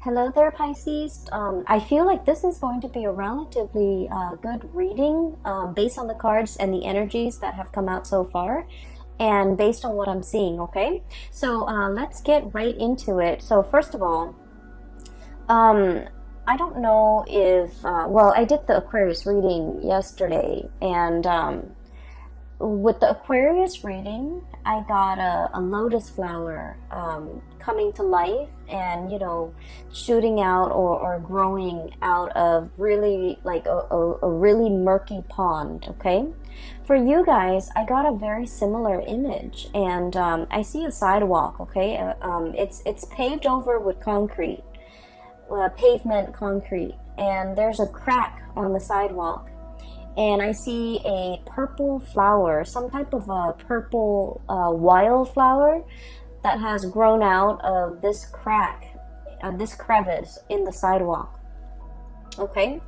Hello there, Pisces. I feel like this is going to be a relatively good reading based on the cards and the energies that have come out so far and based on what I'm seeing, okay? So let's get right into it. So first of all, um, I don't know if, well, I did the Aquarius reading yesterday, and with the Aquarius reading, I got a lotus flower coming to life and, shooting out or growing out of really like a really murky pond, okay? For you guys, I got a very similar image, and I see a sidewalk, okay? It's paved over with concrete, pavement concrete, and there's a crack on the sidewalk, and I see a purple flower, some type of a purple wildflower that has grown out of this crack, this crevice in the sidewalk. Okay?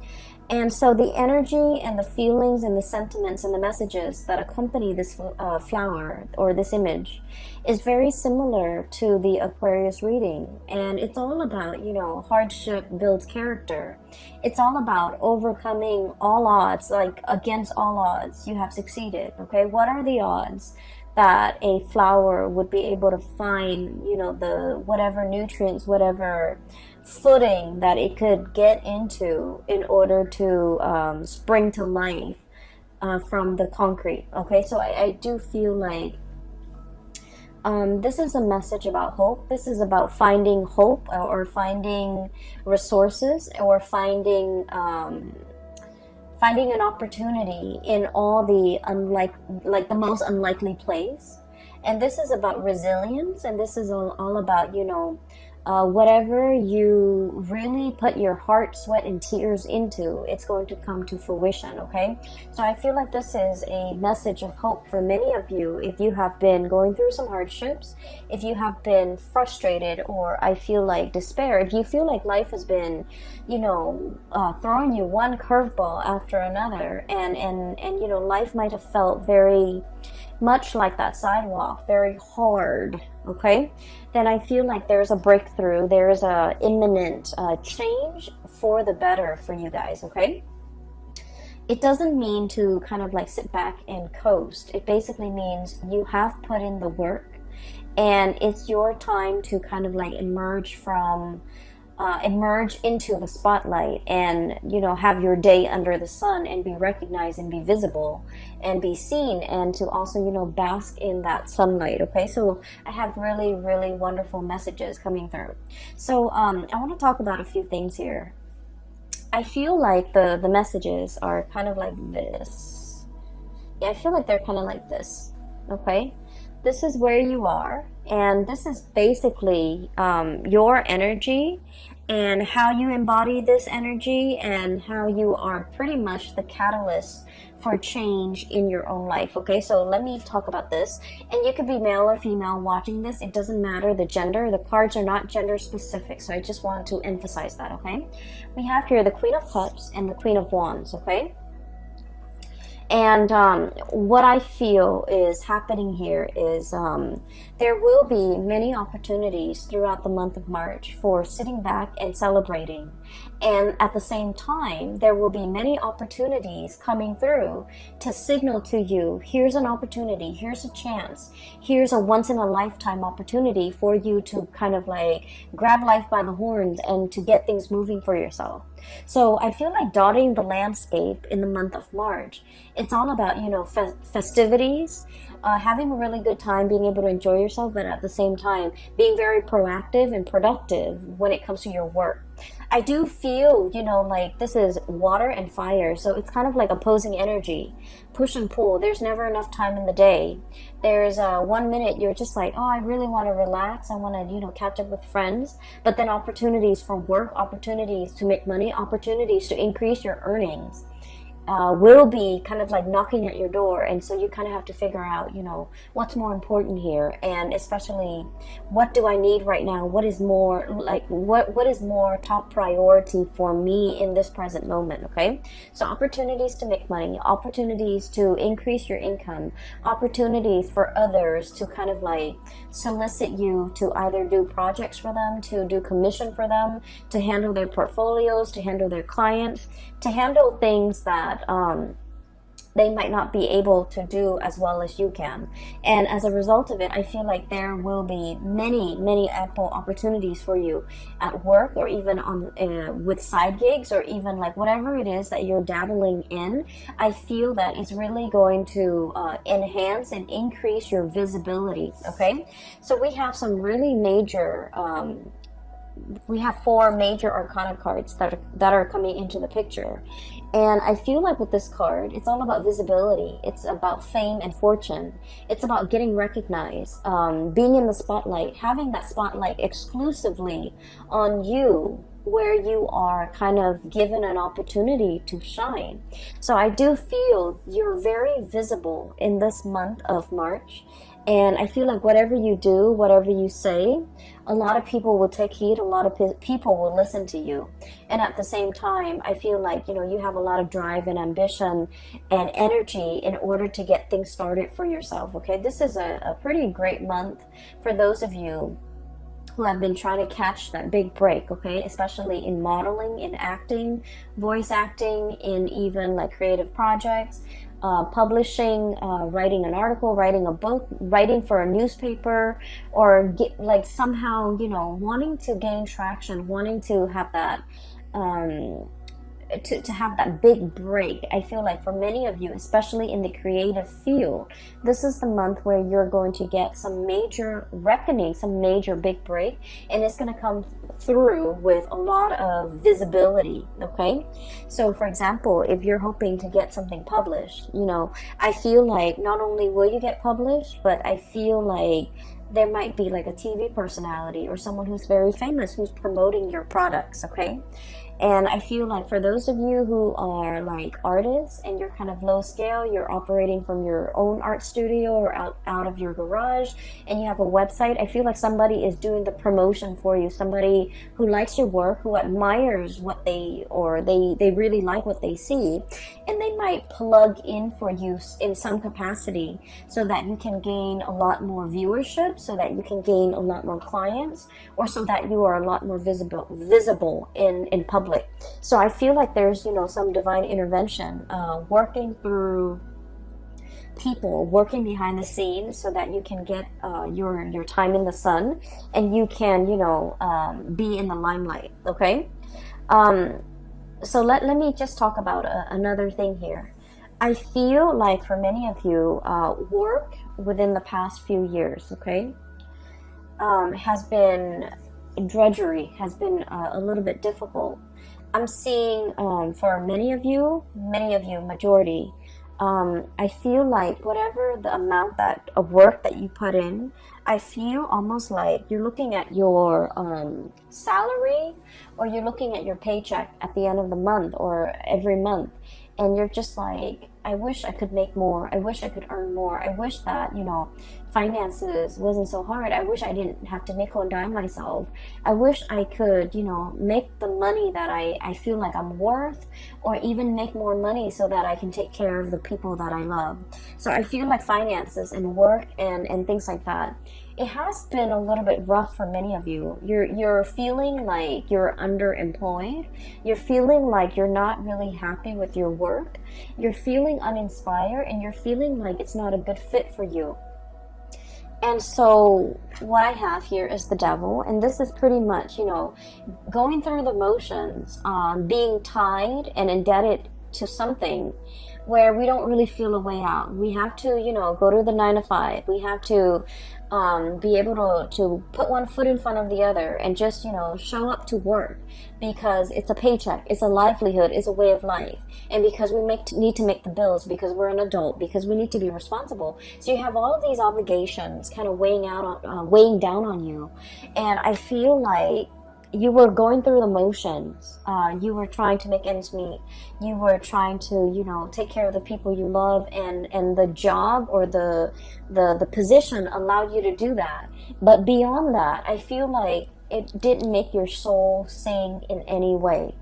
And so the energy and the feelings and the sentiments and the messages that accompany this flower or this image is very similar to the Aquarius reading. And it's all about, hardship builds character. It's all about overcoming all odds, like against all odds, you have succeeded. Okay, what are the odds that a flower would be able to find, the whatever nutrients, whatever footing that it could get into in order to spring to life from the concrete. Okay, so I do feel like this is a message about hope. This is about finding hope or finding resources or finding finding an opportunity in all the like the most unlikely place. And this is about resilience, and this is all about, whatever you really put your heart, sweat, and tears into, it's going to come to fruition, okay? So I feel like this is a message of hope for many of you if you have been going through some hardships, if you have been frustrated, or I feel like despair, if you feel like life has been, throwing you one curveball after another, and life might have felt very much like that sidewalk, very hard, okay? Then I feel like there's a breakthrough, there's a imminent change for the better for you guys, okay? It doesn't mean to kind of like sit back and coast. It basically means you have put in the work, and it's your time to kind of like emerge into the spotlight and, have your day under the sun and be recognized and be visible and be seen, and to also, bask in that sunlight, okay? So I have really, really wonderful messages coming through. So I want to talk about a few things here. I feel like the messages are kind of like this. Yeah, I feel like they're kind of like this, okay? This is where you are, and this is basically your energy and how you embody this energy and how you are pretty much the catalyst for change in your own life, okay? So let me talk about this. And you could be male or female watching this. It doesn't matter the gender. The cards are not gender specific, so I just want to emphasize that, okay? We have here the Queen of Cups and the Queen of Wands, okay? And what I feel is happening here is there will be many opportunities throughout the month of March for sitting back and celebrating. And at the same time, there will be many opportunities coming through to signal to you, here's an opportunity, here's a chance, here's a once-in-a-lifetime opportunity for you to kind of like grab life by the horns and to get things moving for yourself. So I feel like dotting the landscape in the month of March, it's all about, festivities, having a really good time, being able to enjoy yourself, but at the same time, being very proactive and productive when it comes to your work. I do feel, like this is water and fire, so it's kind of like opposing energy, push and pull. There's never enough time in the day. There's 1 minute you're just like, oh, I really want to relax, I want to, catch up with friends, but then opportunities for work, opportunities to make money, opportunities to increase your earnings. will be kind of like knocking at your door, and so you kind of have to figure out, what's more important here, and especially what do I need right now, what is more like what is more top priority for me in this present moment. Okay, so opportunities to make money, opportunities to increase your income, opportunities for others to kind of like solicit you to either do projects for them, to do commission for them, to handle their portfolios, to handle their clients, to handle things that they might not be able to do as well as you can. And as a result of it, I feel like there will be many ample opportunities for you at work, or even on with side gigs, or even like whatever it is that you're dabbling in. I feel that it's really going to enhance and increase your visibility. Okay, so we have some really major we have 4 major arcana cards that are coming into the picture. And I feel like with this card, it's all about visibility. It's about fame and fortune. It's about getting recognized, being in the spotlight, having that spotlight exclusively on you, where you are kind of given an opportunity to shine. So I do feel you're very visible in this month of March. And I feel like whatever you do, whatever you say, a lot of people will take heed, a lot of people will listen to you. And at the same time, I feel like, you have a lot of drive and ambition and energy in order to get things started for yourself. Okay, this is a pretty great month for those of you who have been trying to catch that big break, okay, especially in modeling, in acting, voice acting, in even like creative projects, publishing, writing an article, writing a book, writing for a newspaper, or somehow, wanting to gain traction, wanting to have that to have that big break. I feel like for many of you, especially in the creative field, this is the month where you're going to get some major reckoning, some major big break, and it's going to come through with a lot of visibility. Okay, so for example, if you're hoping to get something published, I feel like not only will you get published, but I feel like there might be like a TV personality or someone who's very famous who's promoting your products. Okay, and I feel like for those of you who are like artists and you're kind of low scale, you're operating from your own art studio or out of your garage, and you have a website, I feel like somebody is doing the promotion for you. Somebody who likes your work, who admires what they really like what they see, and they might plug in for you in some capacity so that you can gain a lot more viewership, so that you can gain a lot more clients, or so that you are a lot more visible in public. So I feel like there's some divine intervention working through people, working behind the scenes, so that you can get your time in the sun, and you can be in the limelight. Okay, so let me just talk about another thing here. I feel like for many of you, work within the past few years, okay, has been drudgery, has been a little bit difficult. I'm seeing for many of you, majority, I feel like whatever the amount of work that you put in, I feel almost like you're looking at your salary, or you're looking at your paycheck at the end of the month or every month, and you're just like, I wish I could make more. I wish I could earn more. I wish that, finances wasn't so hard. I wish I didn't have to nickel and dime myself. I wish I could, make the money that I feel like I'm worth, or even make more money so that I can take care of the people that I love. So I feel like finances and work and things like that, it has been a little bit rough for many of you. You're feeling like you're underemployed. You're feeling like you're not really happy with your work. You're feeling uninspired, and you're feeling like it's not a good fit for you. And so what I have here is the devil, and this is pretty much, going through the motions, being tied and indebted to something where we don't really feel a way out. We have to, go to the 9 to 5. We have to be able to put one foot in front of the other and just, show up to work, because it's a paycheck, it's a livelihood, it's a way of life. And because we need to make the bills, because we're an adult, because we need to be responsible. So you have all of these obligations kind of weighing down on you. And I feel like you were going through the motions. You were trying to make ends meet. You were trying to, you know, take care of the people you love, and the job or the position allowed you to do that. But beyond that, I feel like it didn't make your soul sing in any way.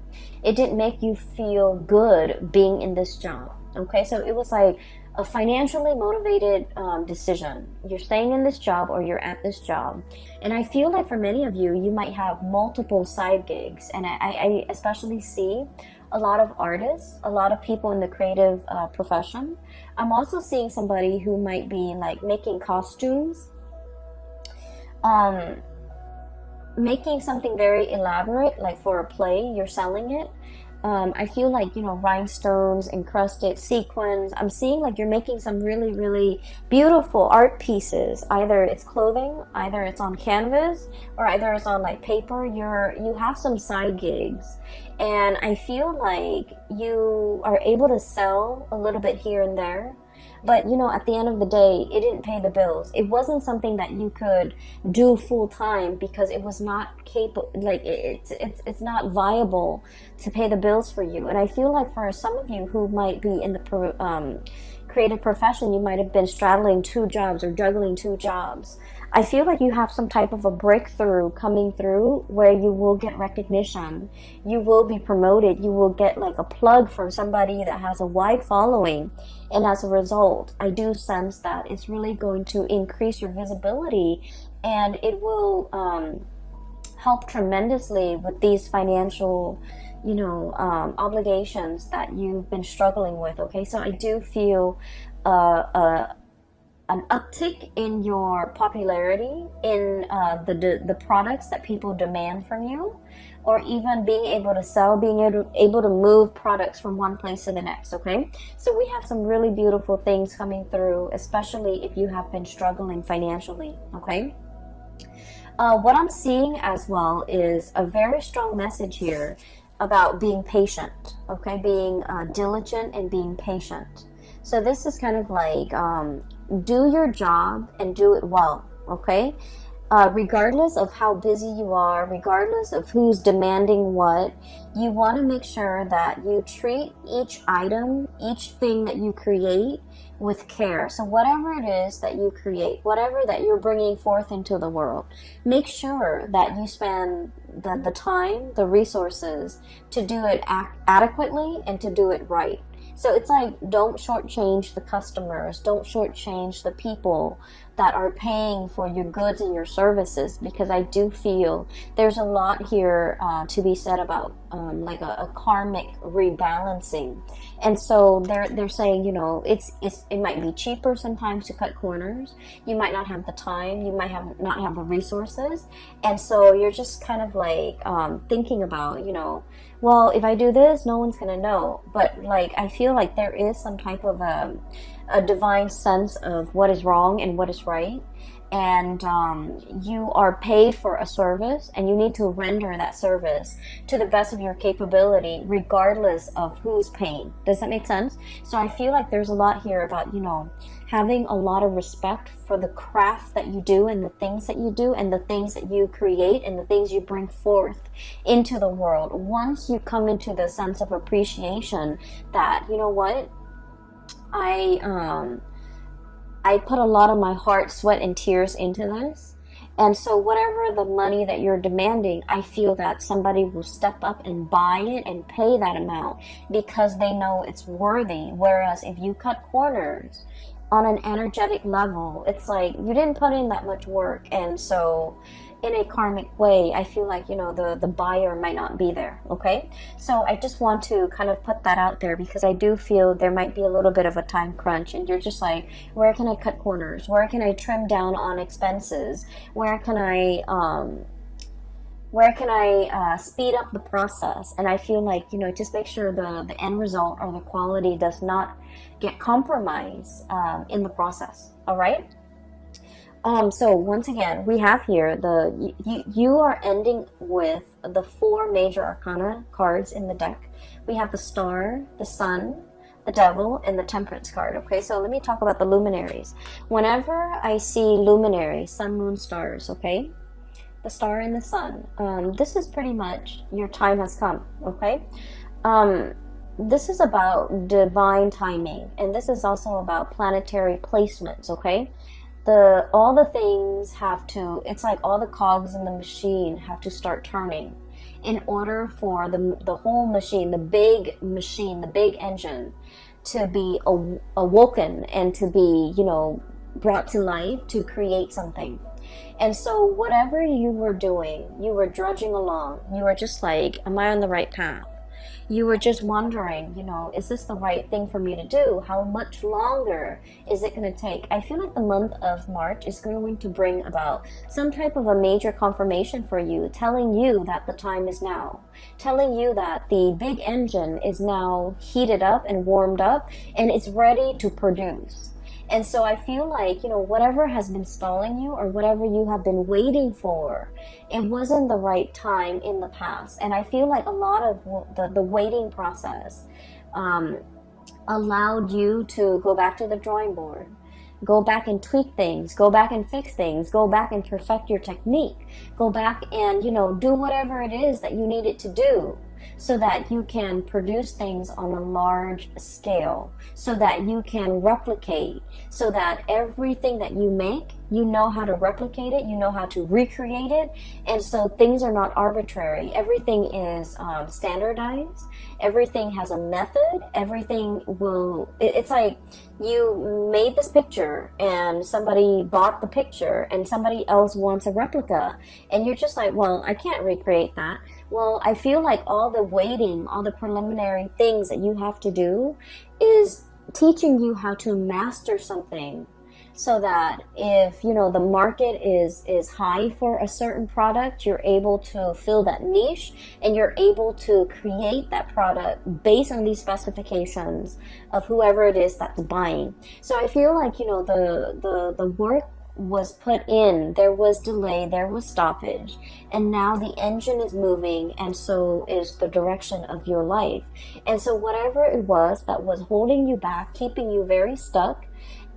It didn't make you feel good being in this job. Okay, so it was like a financially motivated decision. You're staying in this job or you're at this job. And I feel like for many of you, you might have multiple side gigs. And I especially see a lot of artists, a lot of people in the creative profession. I'm also seeing somebody who might be like making costumes, making something very elaborate, like for a play, you're selling it. I feel like, you know, rhinestones, encrusted sequins. I'm seeing like you're making some really, really beautiful art pieces. Either it's clothing, either it's on canvas, or either it's on like paper. You have some side gigs. And I feel like you are able to sell a little bit here and there. But, you know, at the end of the day, it didn't pay the bills. It wasn't something that you could do full time because it was not capable, like it's not viable to pay the bills for you. And I feel like for some of you who might be in the creative profession, you might have been straddling two jobs or juggling two jobs. I feel like you have some type of a breakthrough coming through where you will get recognition. You will be promoted. You will get like a plug from somebody that has a wide following. And as a result, I do sense that it's really going to increase your visibility, and it will help tremendously with these financial, you know, obligations that you've been struggling with. Okay, so I do feel an uptick in your popularity in the products that people demand from you, or even being able to sell, being able to move products from one place to the next. Okay, so we have some really beautiful things coming through, especially if you have been struggling financially. Okay, what I'm seeing as well is a very strong message here about being patient. Okay, being diligent and being patient. So this is kind of like do your job and do it well, okay? Regardless of how busy you are, regardless of who's demanding what, you want to make sure that you treat each item, each thing that you create with care. So whatever it is that you create, whatever that you're bringing forth into the world, make sure that you spend the time, the resources to do it adequately and to do it right. So it's like, don't shortchange the customers, don't shortchange the people that are paying for your goods and your services, because I do feel there's a lot here to be said about like a karmic rebalancing. And so they're saying, you know, it might be cheaper sometimes to cut corners. You might not have the time, you might not have the resources, and so you're just kind of like thinking about, you know, well, if I do this, no one's gonna know. But like, I feel like there is some type of a divine sense of what is wrong and what is right, and you are paid for a service, and you need to render that service to the best of your capability, regardless of who's paying. Does that make sense? So I feel like there's a lot here about, you know, having a lot of respect for the craft that you do and the things that you do and the things that you create and the things you bring forth into the world. Once you come into the sense of appreciation that, you know what, I put a lot of my heart, sweat, and tears into this. And so whatever the money that you're demanding, I feel that somebody will step up and buy it and pay that amount because they know it's worthy. Whereas if you cut corners on an energetic level, it's like you didn't put in that much work. And so in a karmic way, I feel like, you know, the buyer might not be there. Okay, so I just want to kind of put that out there because I do feel there might be a little bit of a time crunch, and you're just like, where can I cut corners? Where can I trim down on expenses? Where can I speed up the process? And I feel like, you know, just make sure the end result or the quality does not get compromised in the process. All right. So once again, we have here you are ending with the 4 major arcana cards in the deck. We have the Star, the Sun, the Devil, and the Temperance card. Okay, so let me talk about the luminaries. Whenever I see luminaries, sun, moon, stars, okay, the star and the sun. This is pretty much your time has come, okay? Um, this is about divine timing, and this is also about planetary placements, okay? All the things have to, it's like all the cogs in the machine have to start turning in order for the whole machine, the big engine, to be awoken and to be, brought to life to create something. And so whatever you were doing, you were drudging along. You were just like, am I on the right path? You were just wondering, is this the right thing for me to do? How much longer is it going to take? I feel like the month of March is going to bring about some type of a major confirmation for you, telling you that the time is now, telling you that the big engine is now heated up and warmed up and it's ready to produce. And so I feel like, whatever has been stalling you or whatever you have been waiting for, it wasn't the right time in the past. And I feel like a lot of the waiting process allowed you to go back to the drawing board, go back and tweak things, go back and fix things, go back and perfect your technique, go back and, do whatever it is that you needed to do, so that you can produce things on a large scale, so that you can replicate, so that everything that you make, you know how to replicate it, you know how to recreate it, and so things are not arbitrary. Everything is standardized, everything has a method, everything it's like you made this picture and somebody bought the picture and somebody else wants a replica, and you're just like, well, I can't recreate that. Well, I feel like all the waiting, all the preliminary things that you have to do is teaching you how to master something, so that if, the market is high for a certain product, you're able to fill that niche and you're able to create that product based on these specifications of whoever it is that's buying. So I feel like, the work was put in, there was delay, there was stoppage, and now the engine is moving, and so is the direction of your life. And so whatever it was that was holding you back, keeping you very stuck,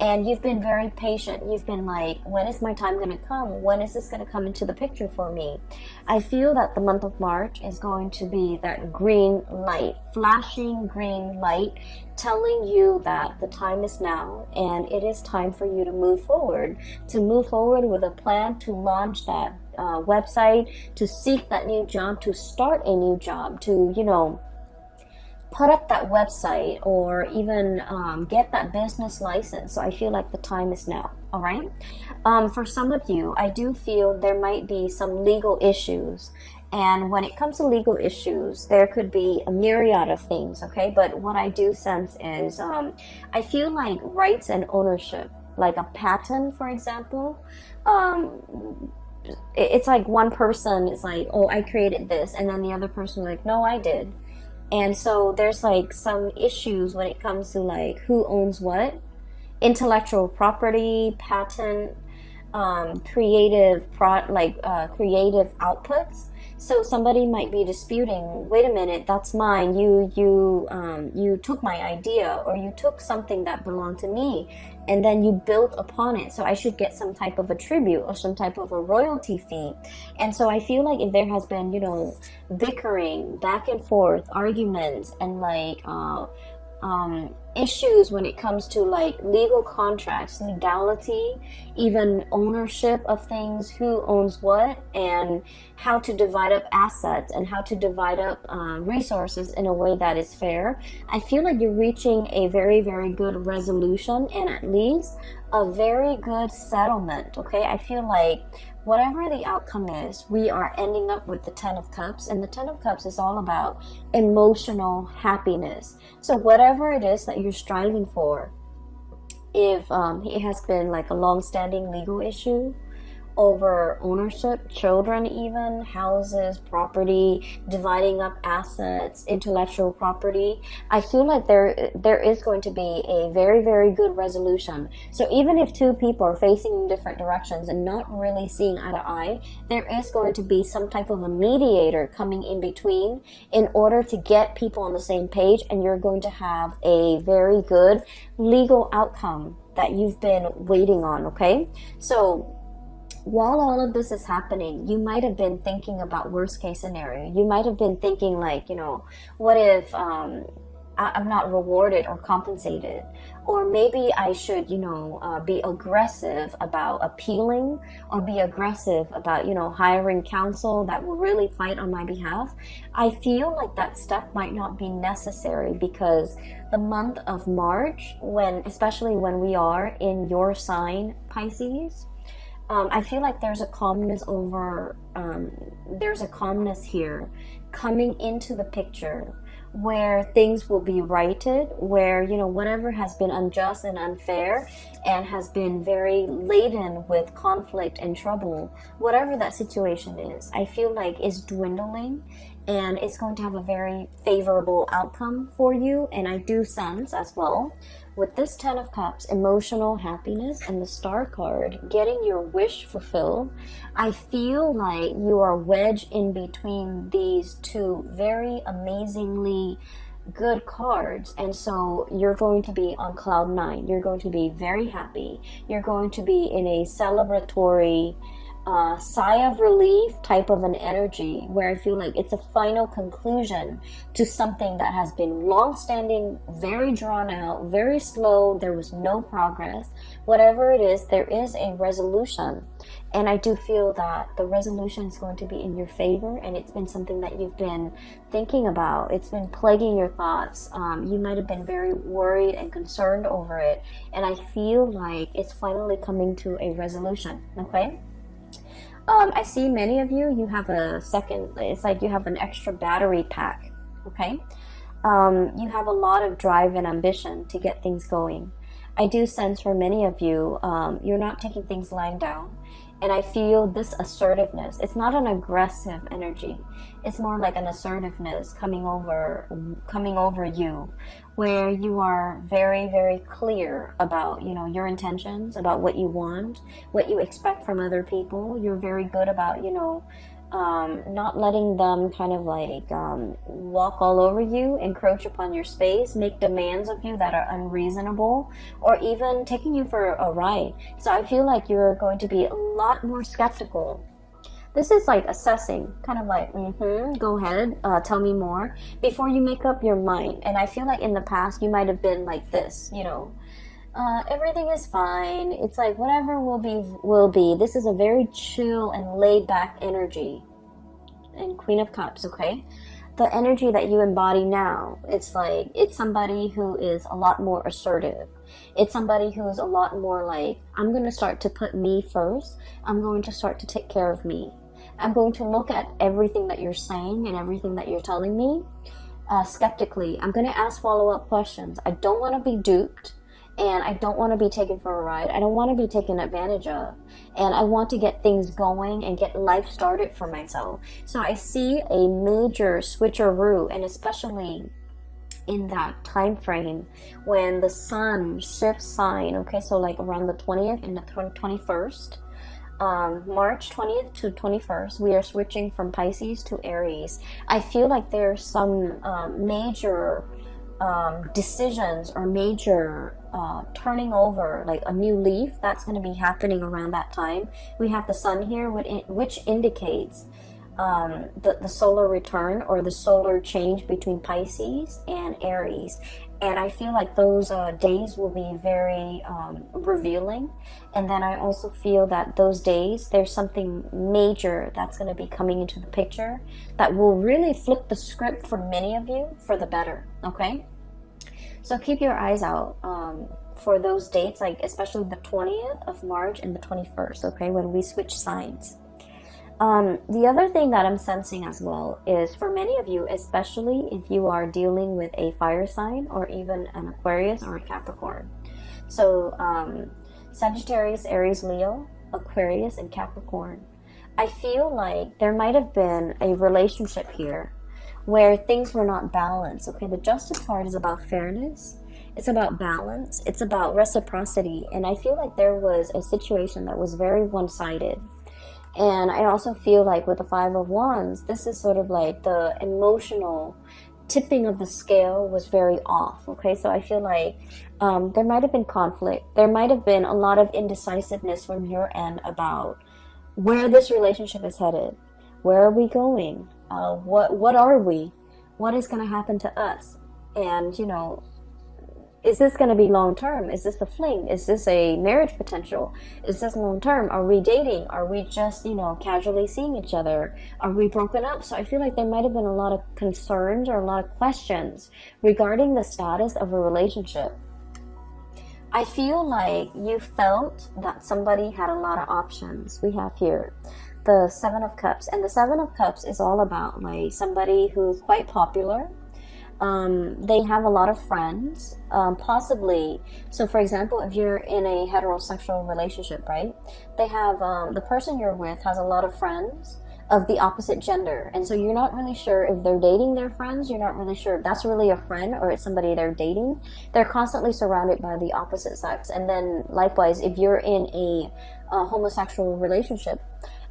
and you've been very patient, you've been like, when is my time going to come? When is this going to come into the picture for me? I feel that the month of March is going to be that green light, flashing green light, telling you that the time is now and it is time for you to move forward with a plan to launch that website, to seek that new job, to start a new job, to, put up that website, or even get that business license. So I feel like the time is now. All right. For some of you, I do feel there might be some legal issues. And when it comes to legal issues, there could be a myriad of things. Okay. But what I do sense is I feel like rights and ownership, like a patent, for example, it's like one person is like, oh, I created this. And then the other person is like, no, I did. And so there's like some issues when it comes to like who owns what, intellectual property, patent, creative outputs. So somebody might be disputing, wait a minute, that's mine. You took my idea, or you took something that belonged to me, and then you built upon it. So I should get some type of a tribute or some type of a royalty fee. And so I feel like if there has been, bickering, back and forth, arguments, and like issues when it comes to like legal contracts, legality, even ownership of things, who owns what, and how to divide up assets and how to divide up resources in a way that is fair. I feel like you're reaching a very, very good resolution, and at least a very good settlement. Okay, I feel like whatever the outcome is, we are ending up with the 10 of Cups, and the 10 of Cups is all about emotional happiness. So whatever it is that you're striving for, if it has been like a long-standing legal issue over ownership, children, even houses, property, dividing up assets, intellectual property, I feel like there is going to be a very, very good resolution. So even if two people are facing in different directions and not really seeing eye to eye, there is going to be some type of a mediator coming in between in order to get people on the same page, and you're going to have a very good legal outcome that you've been waiting on. Okay, so while all of this is happening, you might have been thinking about worst case scenario. You might have been thinking like, what if I'm not rewarded or compensated? Or maybe I should, be aggressive about appealing, or be aggressive about, hiring counsel that will really fight on my behalf. I feel like that step might not be necessary, because the month of March, especially when we are in your sign, Pisces, I feel like there's a calmness here coming into the picture, where things will be righted, where, whatever has been unjust and unfair and has been very laden with conflict and trouble, whatever that situation is, I feel like is dwindling, and it's going to have a very favorable outcome for you. And I do sense as well, with this 10 of Cups, emotional happiness, and the Star card, getting your wish fulfilled, I feel like you are wedged in between these two very amazingly good cards. And so you're going to be on cloud 9. You're going to be very happy. You're going to be in a celebratory sigh of relief type of an energy, where I feel like it's a final conclusion to something that has been long-standing, very drawn out, very slow. There was no progress. Whatever it is, there is a resolution, and I do feel that the resolution is going to be in your favor, and it's been something that you've been thinking about. It's been plaguing your thoughts. You might have been very worried and concerned over it, and I feel like it's finally coming to a resolution. Okay. I see many of you have it's like you have an extra battery pack, okay? You have a lot of drive and ambition to get things going. I do sense for many of you, you're not taking things lying down. And I feel this assertiveness. It's not an aggressive energy. It's more like an assertiveness coming over you, where you are very, very clear about, your intentions, about what you want, what you expect from other people. You're very good about, not letting them kind of like walk all over you, encroach upon your space, make demands of you that are unreasonable, or even taking you for a ride. So I feel like you're going to be a lot more skeptical. This is like assessing, kind of like, go ahead, tell me more, before you make up your mind. And I feel like in the past, you might have been like this, everything is fine. It's like whatever will be, will be. This is a very chill and laid back energy. And Queen of Cups, okay? The energy that you embody now, it's like, it's somebody who is a lot more assertive. It's somebody who is a lot more like, I'm going to start to put me first. I'm going to start to take care of me. I'm going to look at everything that you're saying and everything that you're telling me skeptically. I'm going to ask follow-up questions. I don't want to be duped. And I don't want to be taken for a ride. I don't want to be taken advantage of. And I want to get things going and get life started for myself. So I see a major switcheroo, and especially in that time frame when the sun shifts sign, okay? So like around the 20th and the 21st. March 20th to 21st, we are switching from Pisces to Aries. I feel like there's some major decisions or major turning over, like a new leaf that's going to be happening around that time. We have the sun here, which indicates the solar return or the solar change between Pisces and Aries. And I feel like those days will be very revealing. And then I also feel that those days, there's something major that's going to be coming into the picture that will really flip the script for many of you for the better, okay? So keep your eyes out for those dates, like especially the 20th of March and the 21st, okay, when we switch signs. The other thing that I'm sensing as well is for many of you, especially if you are dealing with a fire sign or even an Aquarius or a Capricorn. So Sagittarius, Aries, Leo, Aquarius, and Capricorn. I feel like there might have been a relationship here where things were not balanced. Okay, the Justice card is about fairness. It's about balance. It's about reciprocity. And I feel like there was a situation that was very one-sided. And I also feel like with the Five of Wands, this is sort of like the emotional tipping of the scale was very off. Okay, so I feel like there might have been conflict. There might have been a lot of indecisiveness from your end about where this relationship is headed. Where are we going? What are we? What is going to happen to us? And, you know, is this going to be long term? Is this a fling? Is this a marriage potential? Is this long term? Are we dating? Are we just, you know, casually seeing each other? Are we broken up? So I feel like there might have been a lot of concerns or a lot of questions regarding the status of a relationship. I feel like you felt that somebody had a lot of options. We have here the Seven of Cups, and the Seven of Cups is all about like somebody who's quite popular. They have a lot of friends, possibly. So for example, if you're in a heterosexual relationship, right, they have the person you're with has a lot of friends of the opposite gender, and so you're not really sure if they're dating their friends. You're not really sure if that's really a friend or it's somebody they're dating. They're constantly surrounded by the opposite sex. And then likewise, if you're in a homosexual relationship,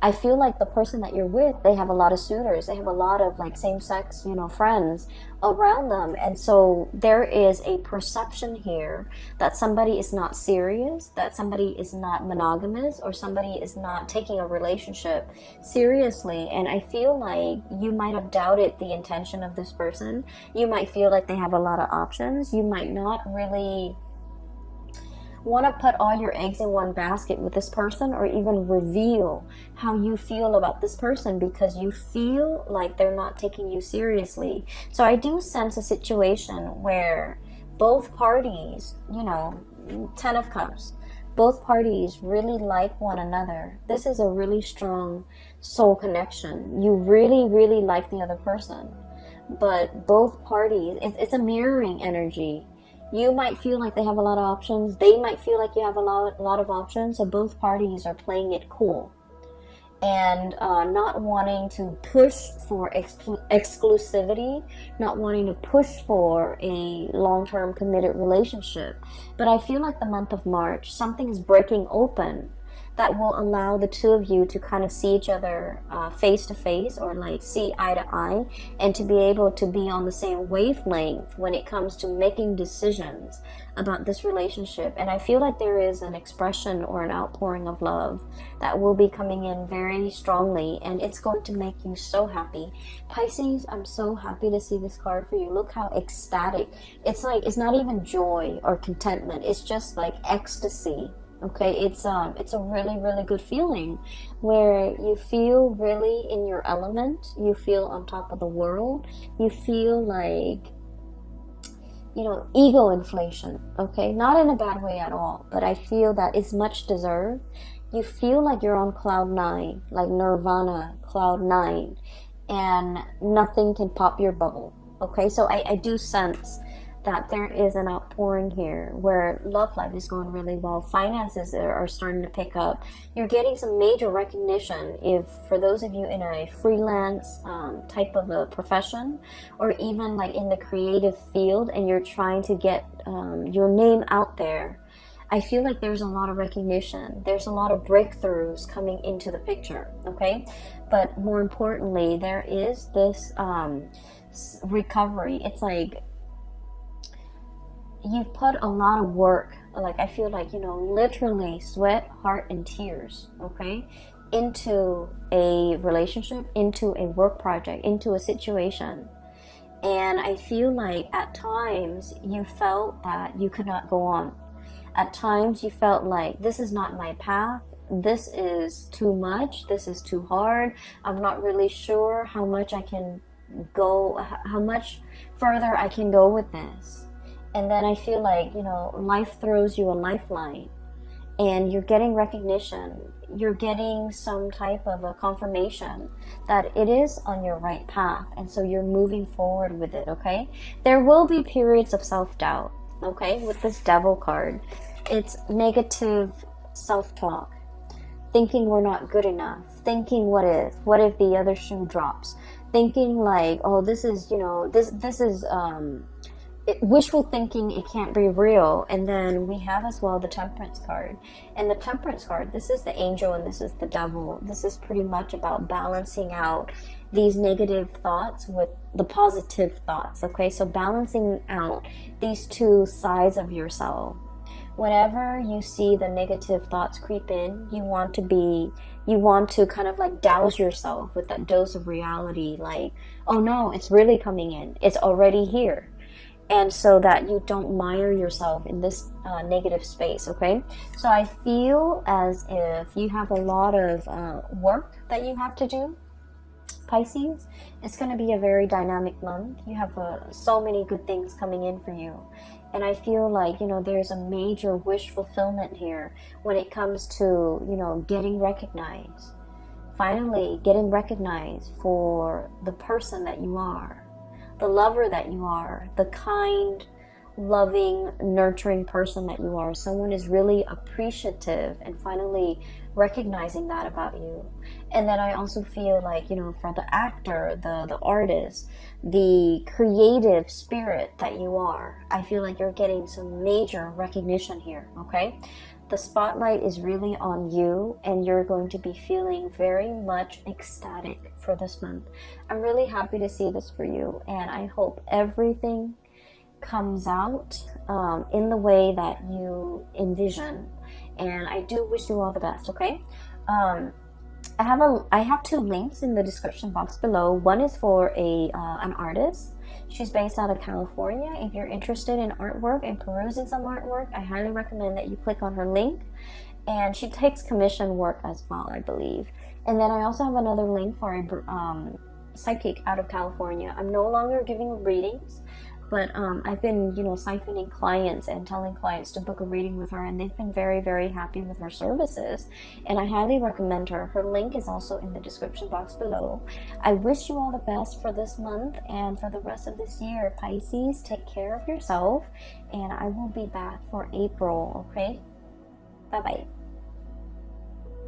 I feel like the person that you're with, they have a lot of suitors. They have a lot of like same-sex, you know, friends around them. And so there is a perception here that somebody is not serious, that somebody is not monogamous, or somebody is not taking a relationship seriously. And I feel like you might have doubted the intention of this person. You might feel like they have a lot of options. You might not really want to put all your eggs in one basket with this person, or even reveal how you feel about this person, because you feel like they're not taking you seriously. So I do sense a situation where both parties, you know, 10 of Cups, both parties really like one another. This is a really strong soul connection. You really, really like the other person, but both parties, it's a mirroring energy. You might feel like they have a lot of options. They might feel like you have a lot of options. So both parties are playing it cool and not wanting to push for exclusivity, not wanting to push for a long-term committed relationship. But I feel like the month of March, something is breaking open that will allow the two of you to kind of see each other face to face, or like see eye to eye, and to be able to be on the same wavelength when it comes to making decisions about this relationship. And I feel like there is an expression or an outpouring of love that will be coming in very strongly, and it's going to make you so happy. Pisces, I'm so happy to see this card for you. Look how ecstatic. It's like, it's not even joy or contentment. It's just like ecstasy. Okay, it's a really, really good feeling where you feel really in your element. You feel on top of the world. You feel like, you know, ego inflation. Okay, not in a bad way at all, but I feel that it's much deserved. You feel like you're on cloud 9, like Nirvana, cloud 9, and nothing can pop your bubble. Okay, so I do sense that there is an outpouring here where love life is going really well. Finances are starting to pick up. You're getting some major recognition. If for those of you in a freelance type of a profession, or even like in the creative field, and you're trying to get your name out there, I feel like there's a lot of recognition. There's a lot of breakthroughs coming into the picture, okay? But more importantly, there is this recovery. It's like you've put a lot of work, like I feel like, you know, literally sweat, heart, and tears, okay, into a relationship, into a work project, into a situation. And I feel like at times you felt that you could not go on. At times you felt like, this is not my path. This is too much. This is too hard. I'm not really sure how much I can go, how much further I can go with this. And then I feel like, you know, life throws you a lifeline, and you're getting recognition. You're getting some type of a confirmation that it is on your right path. And so you're moving forward with it, okay? There will be periods of self-doubt, okay? With this Devil card, it's negative self-talk, thinking we're not good enough, thinking what if the other shoe drops, thinking like, oh, this is, you know, this is, wishful thinking, it can't be real. And then we have as well the Temperance card, and the Temperance card, this is the angel and this is the devil. This is pretty much about balancing out these negative thoughts with the positive thoughts, okay? So balancing out these two sides of yourself whenever you see the negative thoughts creep in, you want to kind of like douse yourself with that dose of reality, like, oh no, it's really coming in, it's already here. And so that you don't mire yourself in this negative space, okay? So I feel as if you have a lot of work that you have to do, Pisces. It's going to be a very dynamic month. You have so many good things coming in for you. And I feel like, there's a major wish fulfillment here when it comes to, getting recognized. Finally, getting recognized for the person that you are, the lover that you are, the kind, loving, nurturing person that you are. Someone is really appreciative and finally recognizing that about you. And then I also feel like, for the actor, the artist, the creative spirit that you are, I feel like you're getting some major recognition here, okay? The spotlight is really on you, and you're going to be feeling very much ecstatic for this month. I'm really happy to see this for you, and I hope everything comes out in the way that you envision. And I do wish you all the best, okay? I have 2 links in the description box below. One is for an artist. She's based out of California. If you're interested in artwork and perusing some artwork, I highly recommend that you click on her link. And she takes commission work as well, I believe. And then I also have another link for a psychic out of California. I'm no longer giving readings, but I've been, siphoning clients and telling clients to book a reading with her, and they've been very, very happy with her services. And I highly recommend her. Her link is also in the description box below. I wish you all the best for this month and for the rest of this year. Pisces, take care of yourself, and I will be back for April, okay? Bye-bye.